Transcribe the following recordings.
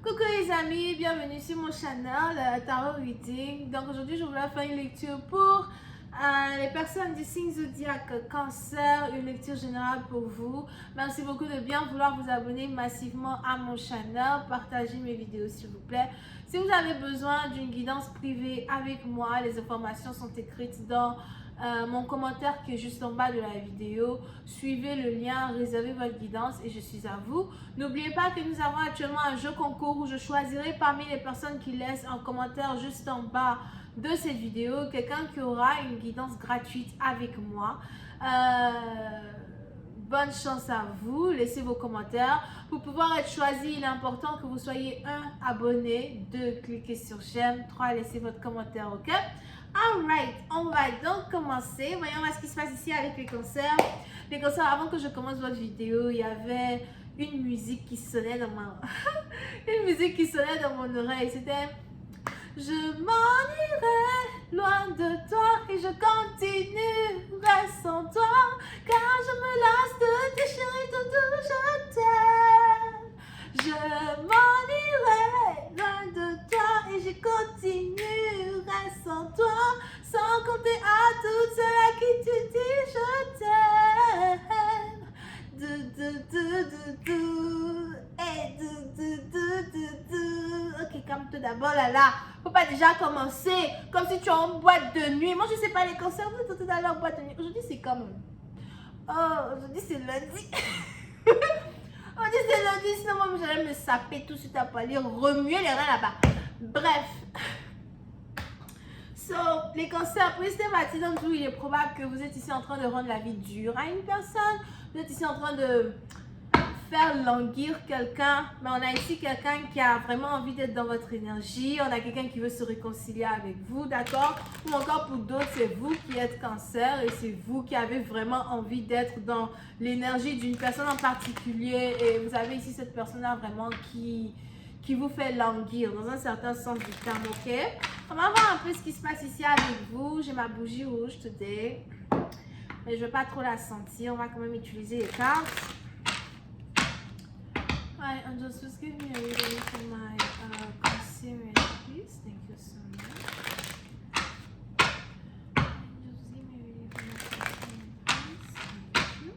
Coucou les amis, bienvenue sur mon channel Tarot Reading. Donc aujourd'hui je voulais faire une lecture pour les personnes du signe zodiaque Cancer, une lecture générale pour vous. Merci beaucoup de bien vouloir vous abonner massivement à mon channel, partagez mes vidéos s'il vous plaît. Si vous avez besoin d'une guidance privée avec moi, les informations sont écrites dans mon commentaire qui est juste en bas de la vidéo. Suivez le lien, réservez votre guidance et je suis à vous. N'oubliez pas que nous avons actuellement un jeu concours où je choisirai parmi les personnes qui laissent un commentaire juste en bas de cette vidéo quelqu'un qui aura une guidance gratuite avec moi. Bonne chance à vous, laissez vos commentaires. Pour pouvoir être choisi, il est important que vous soyez 1 abonné, 2 cliquez sur j'aime, 3 laissez votre commentaire, ok? Alright, on va donc commencer. Voyons ce qui se passe ici avec les cancers. Les cancers, avant que je commence votre vidéo, il y avait une musique qui sonnait dans ma... une musique qui sonnait dans mon oreille. C'était... Je m'en irai loin de toi et je continuerai sans toi, car je me lasse de tes chéris, tout je t'aime. Je m'en irai loin de toi et je continuerai sans toi, sans compter à toutes celles qui tu dis je t'aime. Ok, calme-toi d'abord là. Faut pas déjà commencer comme si tu es en boîte de nuit. Moi je sais pas, les cancers, vous êtes tout à l'heure en boîte de nuit. Aujourd'hui c'est comme... Oh, aujourd'hui c'est lundi. Aujourd'hui c'est lundi, sinon moi j'allais me saper tout de suite à parler, remuer les reins là-bas. Bref. So, les cancers, pour rester bâtis dans tout, il est probable que vous êtes ici en train de rendre la vie dure à une personne. Vous êtes ici en train de faire languir quelqu'un. Mais on a ici quelqu'un qui a vraiment envie d'être dans votre énergie. On a quelqu'un qui veut se réconcilier avec vous, d'accord? Ou encore pour d'autres, c'est vous qui êtes cancer et c'est vous qui avez vraiment envie d'être dans l'énergie d'une personne en particulier. Et vous avez ici cette personne-là vraiment qui vous fait languir dans un certain sens du terme, ok? On va voir un peu ce qui se passe ici avec vous. J'ai ma bougie rouge today, mais je ne vais pas trop la sentir. On va quand même utiliser les cartes. Hi, angels, just give me a reading for my concealer, please. Thank you so much. Angels, just give me a reading for my concealer, please. Thank you.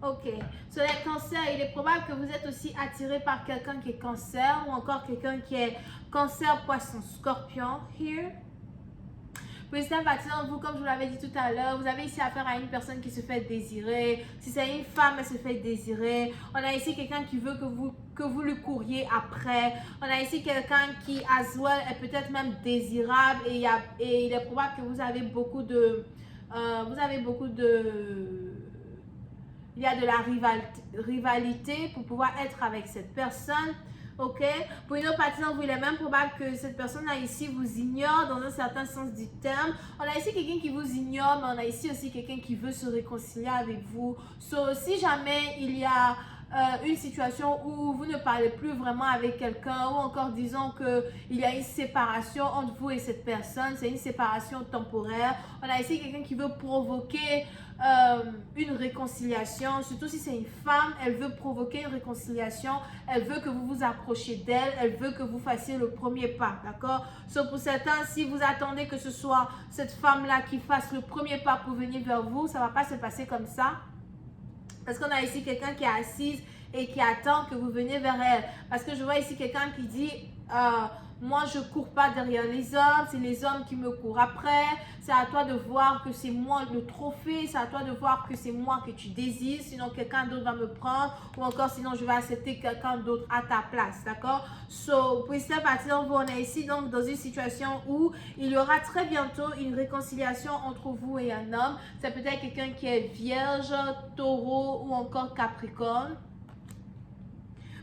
Ok, sur les cancers, il est probable que vous êtes aussi attiré par quelqu'un qui est cancer ou encore quelqu'un qui est cancer, poisson, scorpion. Here. Pour rester bâtiment, vous, comme je vous l'avais dit tout à l'heure, vous avez ici affaire à une personne qui se fait désirer. Si c'est une femme, elle se fait désirer. On a ici quelqu'un qui veut que vous lui couriez après. On a ici quelqu'un qui, as well, est peut-être même désirable. Et il est probable que vous avez beaucoup de... Il y a de la rivalité pour pouvoir être avec cette personne. Ok, pour une autre partie d'entre vous, il est même probable que cette personne-là ici vous ignore dans un certain sens du terme. On a ici quelqu'un qui vous ignore, mais on a ici aussi quelqu'un qui veut se réconcilier avec vous. So, si jamais il y a une situation où vous ne parlez plus vraiment avec quelqu'un ou encore disons qu'il y a une séparation entre vous et cette personne, c'est une séparation temporaire. On a ici quelqu'un qui veut provoquer une réconciliation, surtout si c'est une femme, elle veut provoquer une réconciliation, elle veut que vous vous approchiez d'elle, elle veut que vous fassiez le premier pas, d'accord? So, pour certains, si vous attendez que ce soit cette femme-là qui fasse le premier pas pour venir vers vous, ça ne va pas se passer comme ça. Parce qu'on a ici quelqu'un qui est assise et qui attend que vous veniez vers elle. Parce que je vois ici quelqu'un qui dit, moi je ne cours pas derrière les hommes, c'est les hommes qui me courent après. C'est à toi de voir que c'est moi le trophée, c'est à toi de voir que c'est moi que tu désires. Sinon quelqu'un d'autre va me prendre ou encore sinon je vais accepter quelqu'un d'autre à ta place, d'accord? So, pour cette partie, on est ici donc dans une situation où il y aura très bientôt une réconciliation entre vous et un homme. C'est peut-être quelqu'un qui est vierge, taureau ou encore capricorne.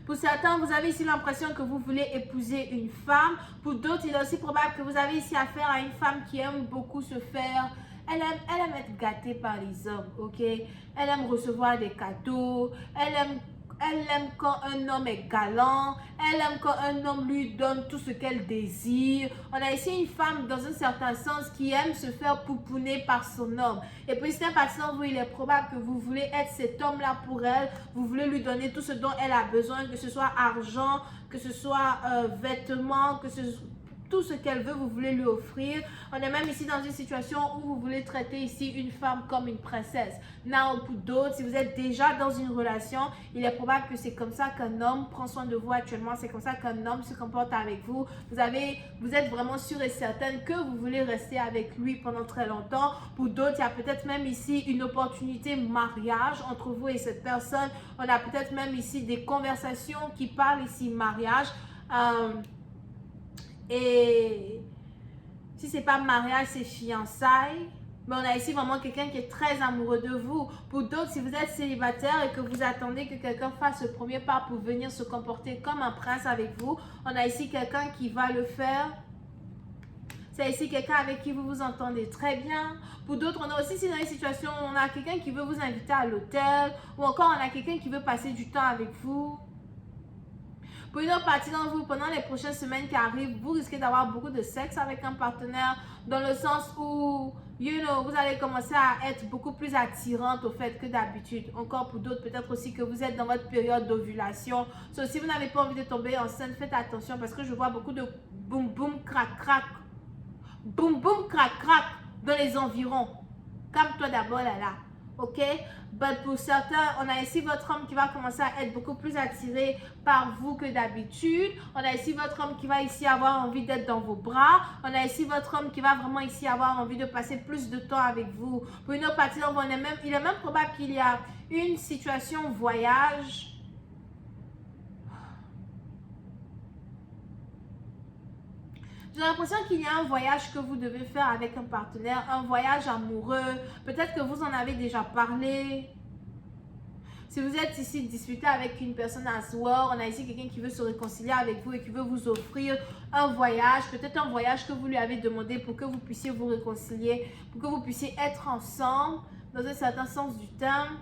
Pour certains, vous avez ici l'impression que vous voulez épouser une femme. Pour d'autres, il est aussi probable que vous avez ici affaire à une femme qui aime beaucoup se faire... Elle aime être gâtée par les hommes, ok? Elle aime recevoir des cadeaux. Elle aime elle aime quand un homme est galant, elle aime quand un homme lui donne tout ce qu'elle désire. On a ici une femme dans un certain sens qui aime se faire pouponner par son homme. Et puis c'est un patient, vous, il est probable que vous voulez être cet homme-là pour elle, vous voulez lui donner tout ce dont elle a besoin, que ce soit argent, que ce soit vêtements, que ce soit tout ce qu'elle veut, vous voulez lui offrir. On est même ici dans une situation où vous voulez traiter ici une femme comme une princesse. Now, pour d'autres, si vous êtes déjà dans une relation, il est probable que c'est comme ça qu'un homme prend soin de vous actuellement. C'est comme ça qu'un homme se comporte avec vous. Vous êtes vraiment sûr et certaine que vous voulez rester avec lui pendant très longtemps. Pour d'autres, il y a peut-être même ici une opportunité mariage entre vous et cette personne. On a peut-être même ici des conversations qui parlent ici mariage. Et si c'est pas mariage, c'est fiançailles. Mais on a ici vraiment quelqu'un qui est très amoureux de vous. Pour d'autres, si vous êtes célibataire et que vous attendez que quelqu'un fasse le premier pas pour venir se comporter comme un prince avec vous, on a ici quelqu'un qui va le faire. C'est ici quelqu'un avec qui vous vous entendez très bien. Pour d'autres, on a aussi dans une situation où on a quelqu'un qui veut vous inviter à l'hôtel, ou encore on a quelqu'un qui veut passer du temps avec vous. Pour une autre partie d'entre vous, pendant les prochaines semaines qui arrivent, vous risquez d'avoir beaucoup de sexe avec un partenaire, dans le sens où, vous allez commencer à être beaucoup plus attirante au fait que d'habitude. Encore pour d'autres, peut-être aussi que vous êtes dans votre période d'ovulation. Si vous n'avez pas envie de tomber enceinte, faites attention parce que je vois beaucoup de boum boum crac crac, boum boum crac crac dans les environs. Calme-toi d'abord là. Ok? But pour certains, on a ici votre homme qui va commencer à être beaucoup plus attiré par vous que d'habitude. On a ici votre homme qui va ici avoir envie d'être dans vos bras. On a ici votre homme qui va vraiment ici avoir envie de passer plus de temps avec vous. Pour une autre partie, il est même probable qu'il y a une situation voyage. J'ai l'impression qu'il y a un voyage que vous devez faire avec un partenaire, un voyage amoureux. Peut-être que vous en avez déjà parlé. Si vous êtes ici disputé avec une personne à soir, on a ici quelqu'un qui veut se réconcilier avec vous et qui veut vous offrir un voyage. Peut-être un voyage que vous lui avez demandé pour que vous puissiez vous réconcilier, pour que vous puissiez être ensemble dans un certain sens du terme.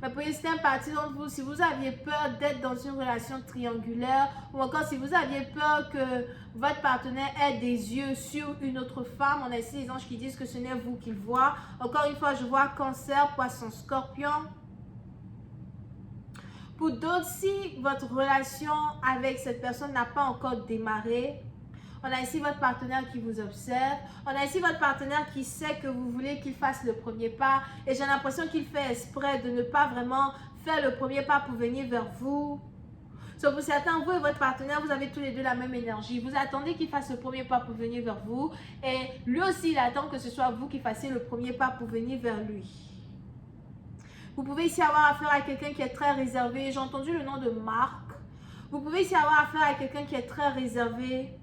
Mais pour une partie d'entre vous, si vous aviez peur d'être dans une relation triangulaire ou encore si vous aviez peur que votre partenaire ait des yeux sur une autre femme, on a ici les anges qui disent que ce n'est vous qu'il voit. Encore une fois, je vois Cancer, Poisson, Scorpion. Pour d'autres, si votre relation avec cette personne n'a pas encore démarré, on a ici votre partenaire qui vous observe. On a ici votre partenaire qui sait que vous voulez qu'il fasse le premier pas. Et j'ai l'impression qu'il fait exprès de ne pas vraiment faire le premier pas pour venir vers vous. Pour certains, vous et votre partenaire, vous avez tous les deux la même énergie. Vous attendez qu'il fasse le premier pas pour venir vers vous. Et lui aussi, il attend que ce soit vous qui fassiez le premier pas pour venir vers lui. Vous pouvez ici avoir affaire à quelqu'un qui est très réservé. J'ai entendu le nom de Marc. Vous pouvez ici avoir affaire à quelqu'un qui est très réservé.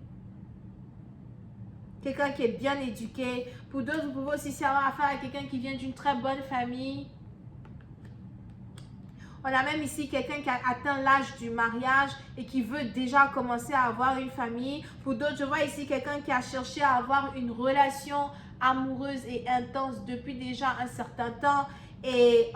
Quelqu'un qui est bien éduqué. Pour d'autres, vous pouvez aussi avoir affaire à quelqu'un qui vient d'une très bonne famille. On a même ici quelqu'un qui a atteint l'âge du mariage et qui veut déjà commencer à avoir une famille. Pour d'autres, je vois ici quelqu'un qui a cherché à avoir une relation amoureuse et intense depuis déjà un certain temps. Et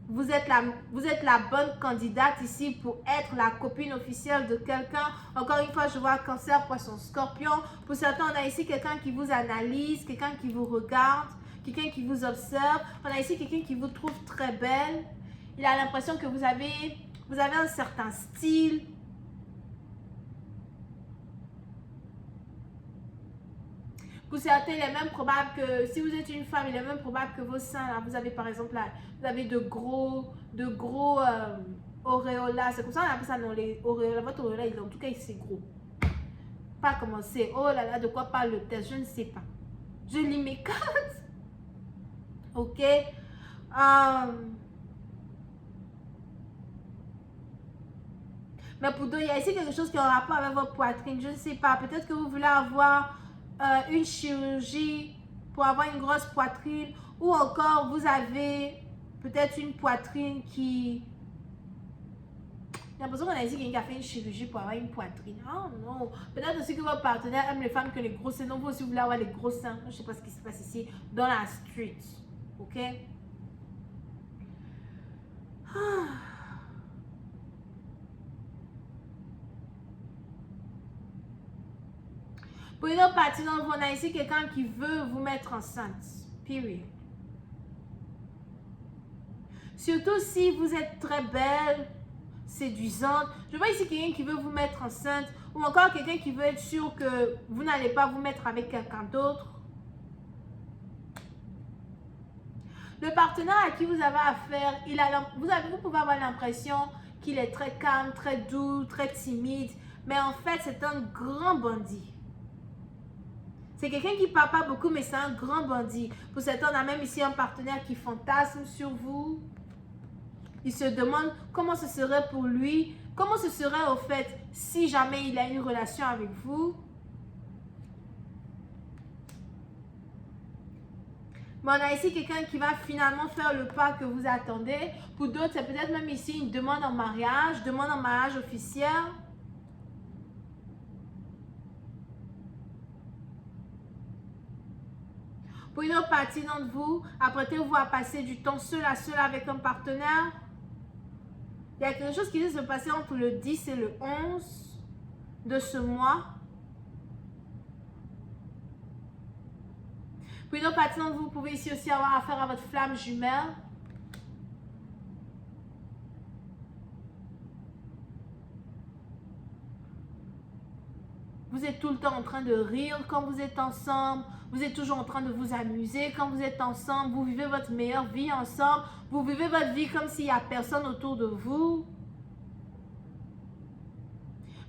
vous êtes la bonne candidate ici pour être la copine officielle de quelqu'un. Encore une fois, je vois Cancer, Poisson, Scorpion. Pour certains, on a ici quelqu'un qui vous analyse, quelqu'un qui vous regarde, quelqu'un qui vous observe. On a ici quelqu'un qui vous trouve très belle. Il a l'impression que vous avez un certain style. Pour certains, il est même probable que, si vous êtes une femme, il est même probable que vos seins, là, vous avez par exemple, là, vous avez de gros auréolas. C'est comme ça qu'on appelle ça, non, les auréolas. Votre auréola, en tout cas, c'est gros. Pas commencer. Oh là là, de quoi parle le test? Je ne sais pas. Je lis mes cartes. Ok. Mais pour d'autres, il y a ici quelque chose qui est en rapport avec votre poitrine. Je ne sais pas. Peut-être que vous voulez avoir une chirurgie pour avoir une grosse poitrine, ou encore vous avez peut-être une poitrine qui J'ai l'impression qu'on a ici quelqu'un qui a fait une chirurgie pour avoir une poitrine. Oh non. Peut-être aussi que votre partenaire aime les femmes qui ont les gros seins. Donc vous aussi, vous voulez avoir les gros seins. Je ne sais pas ce qui se passe ici dans la street. Ok? Pour une autre partie d'entre vous, on a ici quelqu'un qui veut vous mettre enceinte. Period. Surtout si vous êtes très belle, séduisante. Je vois ici quelqu'un qui veut vous mettre enceinte ou encore quelqu'un qui veut être sûr que vous n'allez pas vous mettre avec quelqu'un d'autre. Le partenaire à qui vous avez affaire, vous pouvez avoir l'impression qu'il est très calme, très doux, très timide, mais en fait, c'est un grand bandit. C'est quelqu'un qui ne parle pas beaucoup, mais c'est un grand bandit. Pour certains, on a même ici un partenaire qui fantasme sur vous. Il se demande comment ce serait pour lui, comment ce serait au fait si jamais il a une relation avec vous. Mais on a ici quelqu'un qui va finalement faire le pas que vous attendez. Pour d'autres, c'est peut-être même ici une demande en mariage officiel. Pour une autre partie d'entre vous, apprêtez-vous à passer du temps seul à seul avec un partenaire. Il y a quelque chose qui va se passer entre le 10 et le 11 de ce mois. Pour une autre partie d'entre vous, vous pouvez ici aussi avoir affaire à votre flamme jumelle. Vous êtes tout le temps en train de rire quand vous êtes ensemble. Vous êtes toujours en train de vous amuser quand vous êtes ensemble. Vous vivez votre meilleure vie ensemble. Vous vivez votre vie comme s'il n'y a personne autour de vous.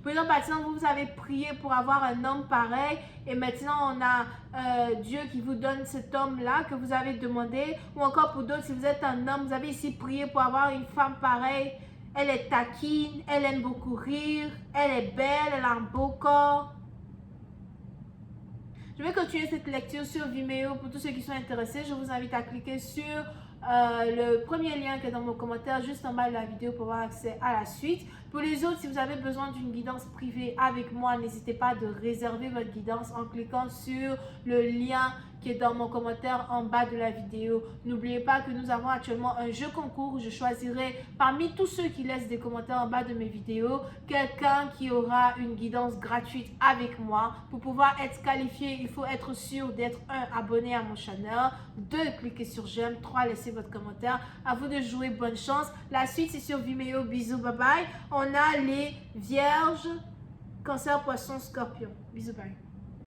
Pour une autre partie d'entre vous, vous avez prié pour avoir un homme pareil. Et maintenant, on a Dieu qui vous donne cet homme-là que vous avez demandé. Ou encore pour d'autres, si vous êtes un homme, vous avez ici prié pour avoir une femme pareille. Elle est taquine, elle aime beaucoup rire, elle est belle, elle a un beau corps. Je vais continuer cette lecture sur Vimeo. Pour tous ceux qui sont intéressés, je vous invite à cliquer sur le premier lien qui est dans mon commentaire juste en bas de la vidéo pour avoir accès à la suite. Pour les autres, si vous avez besoin d'une guidance privée avec moi, n'hésitez pas de réserver votre guidance en cliquant sur le lien qui est dans mon commentaire en bas de la vidéo. N'oubliez pas que nous avons actuellement un jeu concours où je choisirai parmi tous ceux qui laissent des commentaires en bas de mes vidéos, quelqu'un qui aura une guidance gratuite avec moi. Pour pouvoir être qualifié, il faut être sûr d'être 1 abonné à mon channel, 2 cliquer sur j'aime, 3 laisser votre commentaire. À vous de jouer, bonne chance. La suite c'est sur Vimeo, bisous, bye bye. On a les vierges, cancer, poisson, scorpion. Bisous, bye.